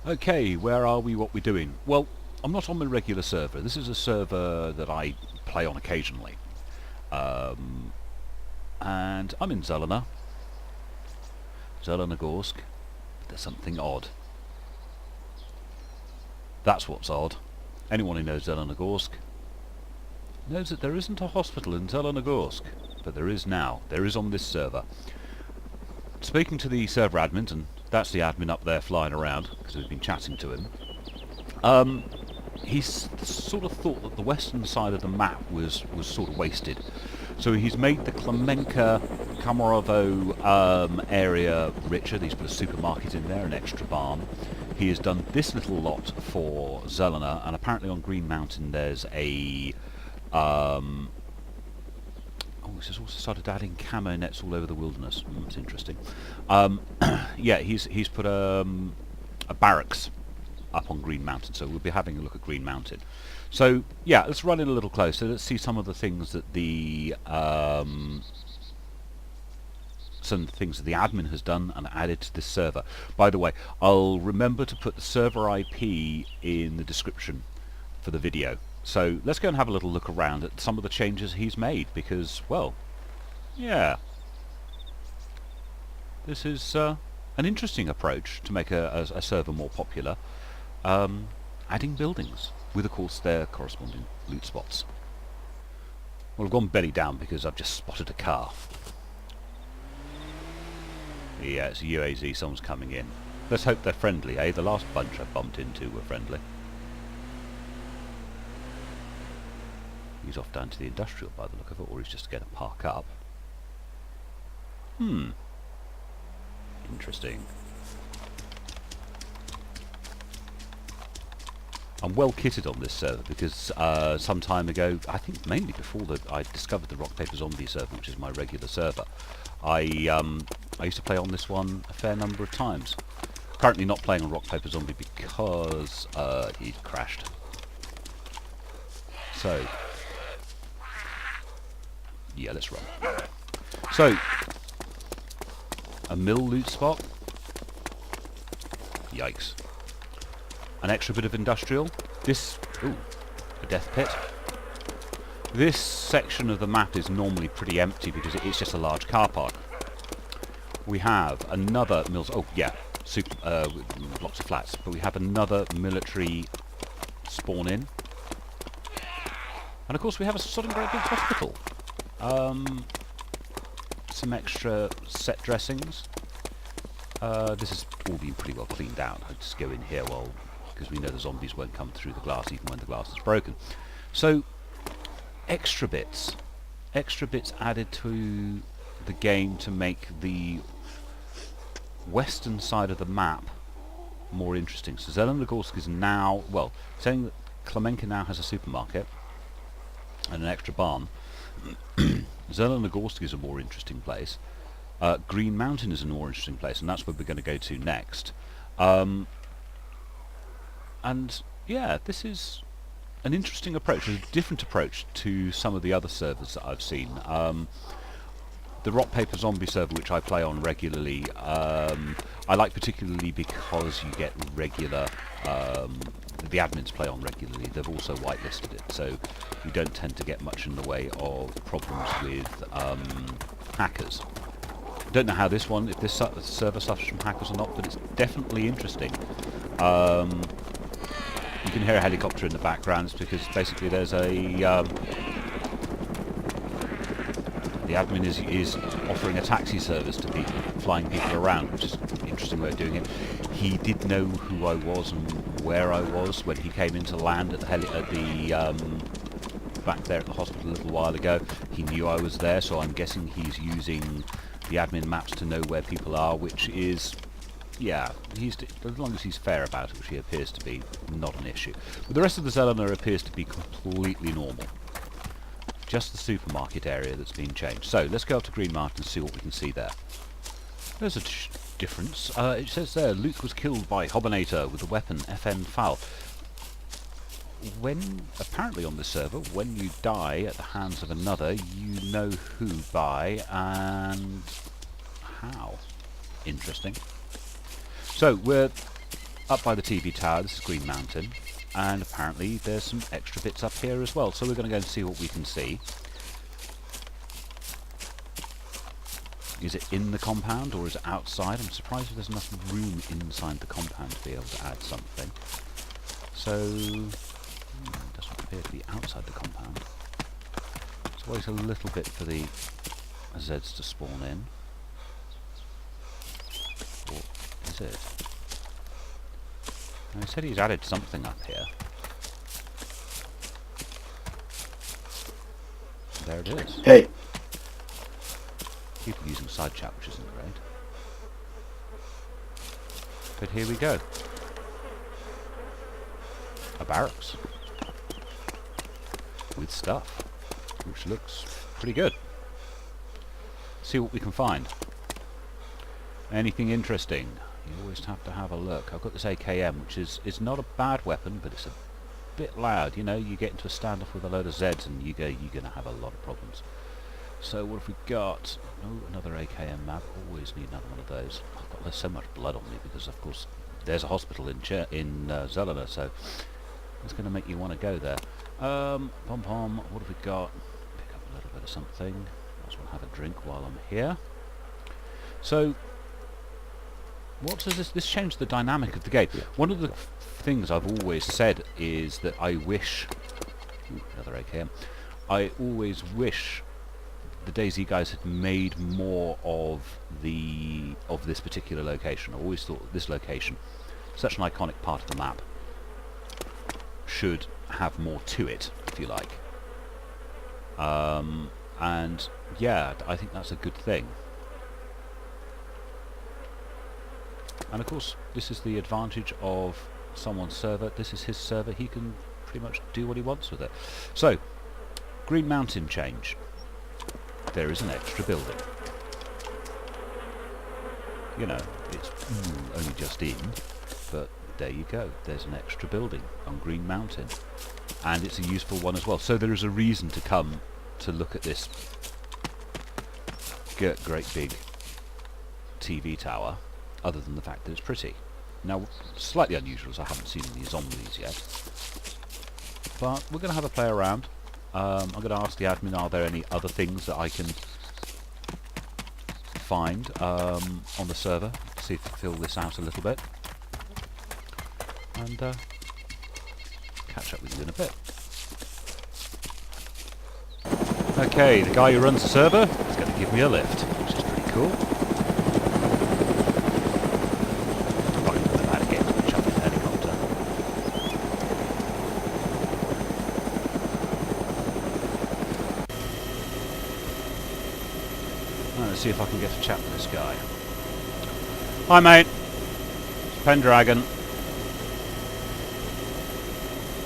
Okay, where are we, what we're doing? Well, I'm not on my regular server. This is a server that I play on occasionally. And I'm in Zelenogorsk. There's something odd. That's what's odd. Anyone who knows Zelenogorsk knows that there isn't a hospital in Zelenogorsk, but there is now. There is on this server. Speaking to the server admins, and that's the admin up there flying around, because we've been chatting to him, he's sort of thought that the western side of the map was sort of wasted. So he's made the Klemenka, Komarovo area richer. He's put a supermarket in there, an extra barn. He has done this little lot for Zelena, and apparently on Green Mountain there's a... he's also started adding camo nets all over the wilderness. That's interesting. Yeah, he's put a barracks up on Green Mountain, so we'll be having a look at Green Mountain. So yeah, let's run in a little closer. Let's see some of the things that the admin has done and added to this server. By the way, I'll remember to put the server IP in the description for the video. So let's go and have a little look around at some of the changes he's made, because, well, yeah, this is an interesting approach to make a server more popular. Adding buildings with, of course, their corresponding loot spots. Well, I've gone belly down because I've just spotted a car. Yeah, it's a UAZ, someone's coming in. Let's hope they're friendly, eh? The last bunch I bumped into were friendly. He's off down to the industrial by the look of it, or he's just going to park up. Interesting. I'm well kitted on this server because some time ago, I think mainly before I discovered the Rock Paper Zombie server, which is my regular server, I used to play on this one a fair number of times. Currently not playing on Rock Paper Zombie because he'd crashed. So, yeah, let's run. So, a mill loot spot. Yikes. An extra bit of industrial. This, ooh, a death pit. This section of the map is normally pretty empty because it's just a large car park. We have another mills. Oh yeah, lots of flats. But we have another military spawn in, and of course we have a sort of very big hospital. Some extra set dressings. This has all been pretty well cleaned out. I'll just go in here because we know the zombies won't come through the glass even when the glass is broken. So extra bits added to the game to make the western side of the map more interesting. So Zelenogorsk is now, well, saying that Klemenka now has a supermarket and an extra barn. Zelenogorsk is a more interesting place. Green Mountain is a more interesting place, and that's where we're going to go to next. And yeah, this is an interesting approach, a different approach to some of the other servers that I've seen. The Rock Paper Zombie server, which I play on regularly, I like particularly because you get regular, the admins play on regularly. They've also whitelisted it, so you don't tend to get much in the way of problems with hackers. I don't know how this one, if this server suffers from hackers or not, but it's definitely interesting. You can hear a helicopter in the background. It's because basically there's a the admin is offering a taxi service to people, flying people around, which is an interesting way of doing it. He did know who I was and where I was when he came into land at the back there at the hospital a little while ago. He knew I was there, so I'm guessing he's using the admin maps to know where people are, which is, yeah, as long as he's fair about it, which he appears to be, not an issue. But the rest of the Zelena appears to be completely normal. Just the supermarket area that's been changed. So let's go up to Green Mountain and see what we can see there. There's a difference. It says there, Luke was killed by Hobinator with the weapon FN Foul. Apparently on this server, when you die at the hands of another, you know who by and how. Interesting. So we're up by the TV tower. This is Green Mountain, and apparently there's some extra bits up here as well. So we're going to go and see what we can see. Is it in the compound or is it outside? I'm surprised if there's enough room inside the compound to be able to add something. So, it doesn't appear to be outside the compound. Let's wait a little bit for the Zeds to spawn in. Or is it? He said he's added something up here. There it is. Hey. People using side chat, which isn't great. But here we go. A barracks. With stuff. Which looks pretty good. See what we can find. Anything interesting? You always have to have a look. I've got this AKM, which is not a bad weapon, but it's a bit loud. You know, you get into a standoff with a load of Zeds and you're going to have a lot of problems. So what have we got? Oh, another AKM map. Always need another one of those. There's so much blood on me because, of course, there's a hospital in Zelena, so it's going to make you want to go there. Pom-pom, what have we got? Pick up a little bit of something. Might as well have a drink while I'm here. So, what does this change the dynamic of the game? One of the things I've always said is that I wish... Ooh, another AKM. I always wish the DayZ guys had made more of this particular location. I always thought this location, such an iconic part of the map, should have more to it, if you like. And yeah, I think that's a good thing. And of course, this is the advantage of someone's server. This is his server. He can pretty much do what he wants with it. So, Green Mountain change. There is an extra building. You know, it's only just in, but there you go. There's an extra building on Green Mountain. And it's a useful one as well. So there is a reason to come to look at this great big TV tower, other than the fact that it's pretty. Now, slightly unusual, as I haven't seen any zombies yet. But we're going to have a play around. I'm going to ask the admin, are there any other things that I can find on the server? See if I fill this out a little bit. And catch up with you in a bit. Okay, the guy who runs the server is going to give me a lift, which is pretty cool. I don't know how to get to the chuffed helicopter. Let's see if I can get a chat with this guy. Hi mate, it's Pendragon.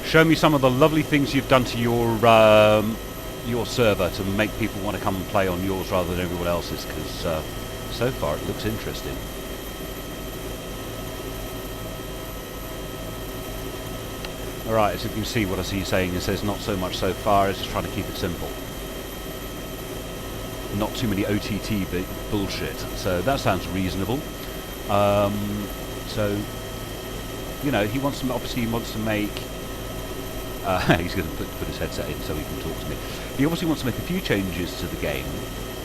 Show me some of the lovely things you've done to your server to make people want to come and play on yours rather than everyone else's, because so far it looks interesting. Alright, as you can see, what I see you saying is there's not so much so far, it's just trying to keep it simple. Not too many OTT bullshit, so that sounds reasonable. So, you know, he wants to, obviously he wants to make... he's going to put his headset in so he can talk to me. He obviously wants to make a few changes to the game,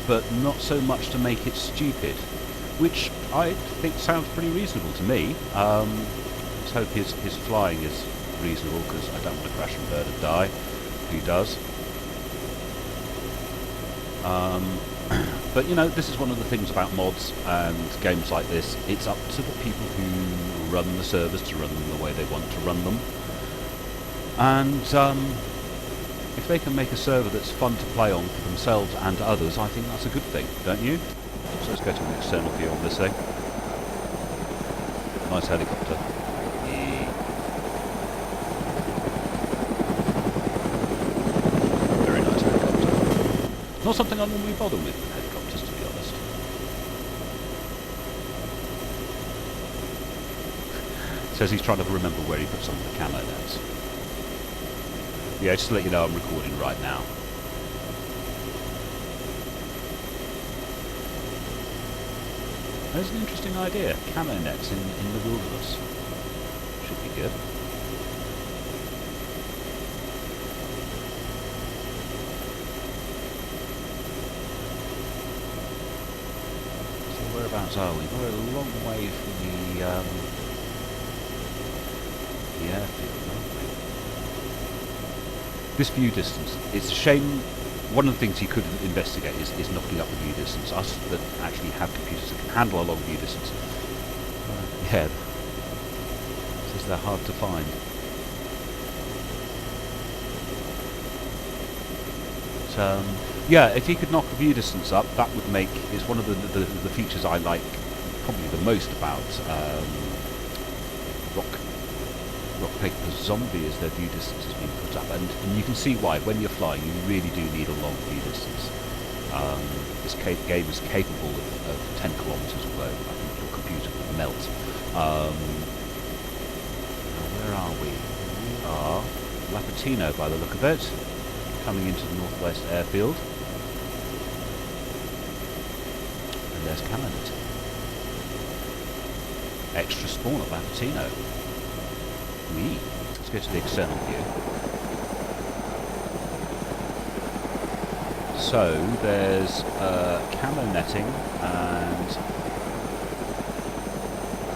but not so much to make it stupid, which I think sounds pretty reasonable to me. Let's hope his flying is reasonable, because I don't want to crash and burn and die. Who does? But you know, this is one of the things about mods and games like this. It's up to the people who run the servers to run them the way they want to run them. And if they can make a server that's fun to play on for themselves and others, I think that's a good thing, don't you? So let's go to an external view on this thing. Nice helicopter. Very nice helicopter. Not something I normally bother with helicopters, to be honest. Says he's trying to remember where he put some of the camo nets. Yeah, just to let you know, I'm recording right now. There's an interesting idea. Camo nets in the wilderness. good. So whereabouts are we? We're a long way from the airfield, aren't we? This view distance, it's a shame. One of the things you could investigate is knocking up the view distance. Us that actually have computers that can handle a long view distance. Yeah, it says they're hard to find. But, yeah, if you could knock the view distance up, that would make, it's one of the features I like probably the most about Rock Paper Zombie, is their view distance has been put up, and you can see why. When you're flying, you really do need a long view distance. This game is capable of 10 kilometers, although I think your computer would melt. Now where are we? We are Lapatino by the look of it, coming into the northwest airfield. And there's Caminit. Extra spawn at Lapatino. Let's go to the external view. So there's camo netting and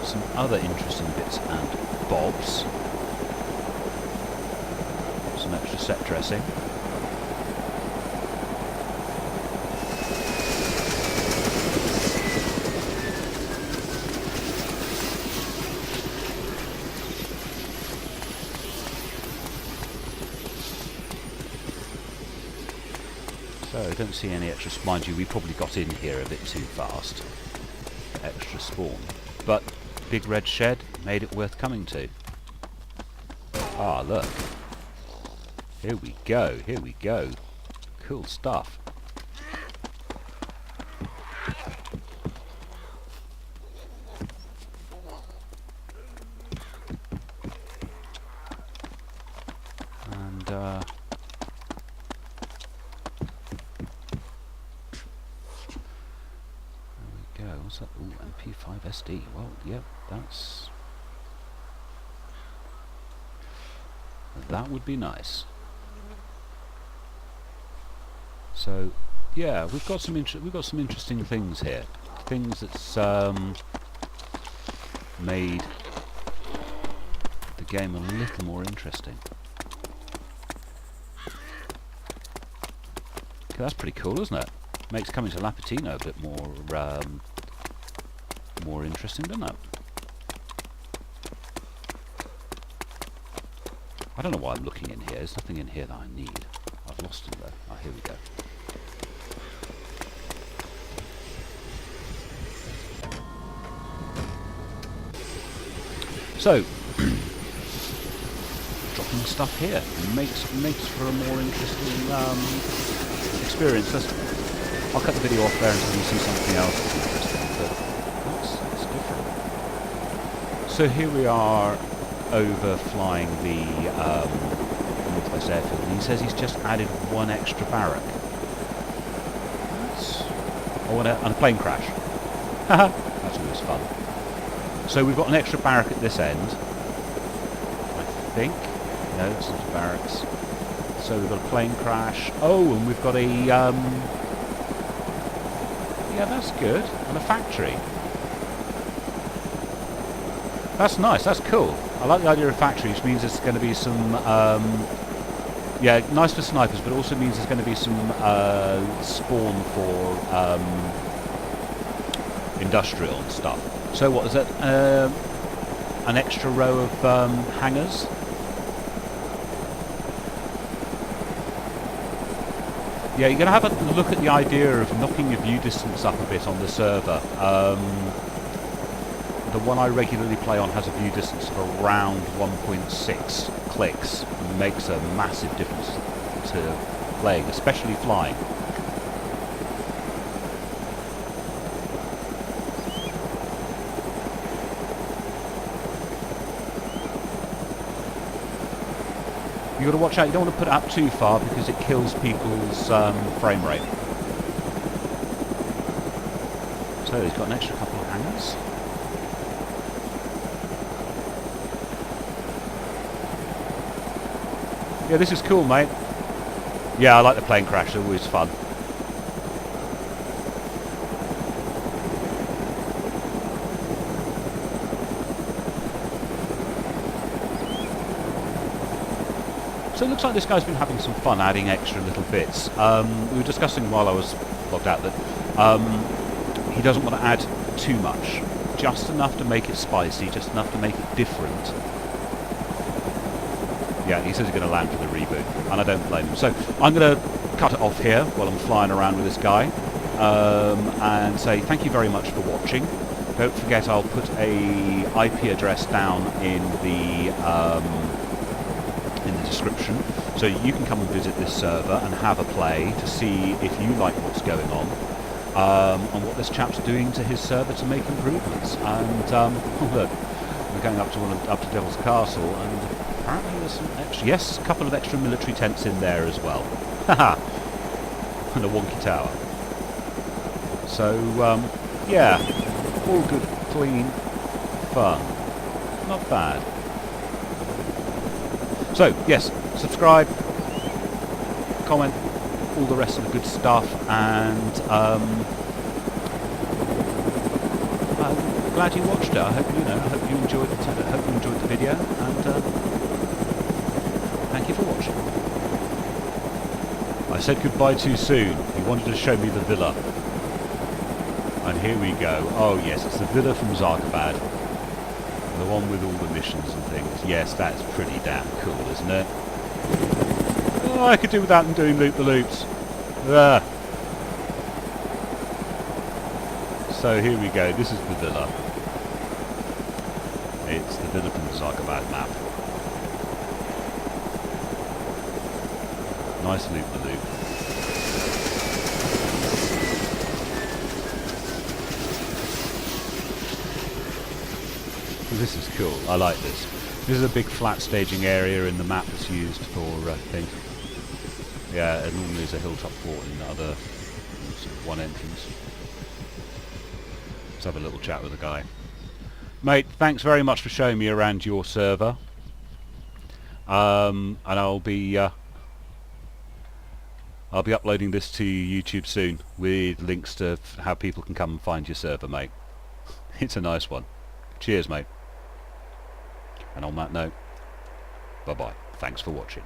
some other interesting bits and bobs. Some extra set dressing. So I don't see any extra, mind you, we probably got in here a bit too fast. Extra spawn. But big red shed made it worth coming to. Ah, look. Here we go, here we go. Cool stuff. And what's that? Ooh, MP5SD. Well, yep, that would be nice. So, yeah, we've got some interesting things here. Things that's made the game a little more interesting. Okay, that's pretty cool, isn't it? Makes coming to Lapatino a bit more more interesting, doesn't it? I don't know why I'm looking in here. There's nothing in here that I need. I've lost it though. Oh, here we go. So, dropping stuff here makes for a more interesting experience. I'll cut the video off there until you see something else that's interesting, but that's different. So here we are overflying the northwest airfield, and he says he's just added one extra barrack. And a plane crash. That's always fun. So we've got an extra barrack at this end, I think. No, it's not a barracks. So we've got a plane crash. Oh, and we've got a yeah, that's good. And a factory. That's nice. That's cool. I like the idea of factory, which means there's going to be some yeah, nice for snipers, but also means there's going to be some spawn for industrial and stuff. So what is that? An extra row of hangars. Yeah, you're going to have a look at the idea of knocking your view distance up a bit on the server. The one I regularly play on has a view distance of around 1.6 clicks. It makes a massive difference to playing, especially flying. You've got to watch out, you don't want to put it up too far because it kills people's frame rate. So he's got an extra couple of hangars. Yeah, this is cool, mate. Yeah, I like the plane crash. They're always fun. So it looks like this guy's been having some fun adding extra little bits. We were discussing while I was logged out that he doesn't want to add too much. Just enough to make it spicy, just enough to make it different. Yeah, he says he's going to land for the reboot, and I don't blame him. So I'm going to cut it off here while I'm flying around with this guy, and say thank you very much for watching. Don't forget I'll put a IP address down in the description, so you can come and visit this server and have a play to see if you like what's going on, and what this chap's doing to his server to make improvements. And look, we're going up to Devil's Castle, and apparently there's some extra, yes, a couple of extra military tents in there as well. Haha, and a wonky tower. So yeah, all good, clean fun, not bad. So, yes, subscribe, comment, all the rest of the good stuff, and I'm glad you watched it. I hope you enjoyed it. I hope you enjoyed the video, and thank you for watching. I said goodbye too soon. He wanted to show me the villa, and here we go. Oh yes, it's the villa from Zarkabad. The one with all the missions and things. Yes, that's pretty damn cool, isn't it? Oh, I could do without them doing loop-the-loops. So here we go. This is the villa. It's the villa from the Zarkabad map. Nice loop-the-loop. This is cool. I like this. This is a big flat staging area in the map that's used for things. Yeah, and normally there's a hilltop fort in the other sort of one entrance. Let's have a little chat with the guy. Mate, thanks very much for showing me around your server. And I'll be uploading this to YouTube soon with links to how people can come and find your server, mate. It's a nice one. Cheers, mate. And on that note, bye-bye. Thanks for watching.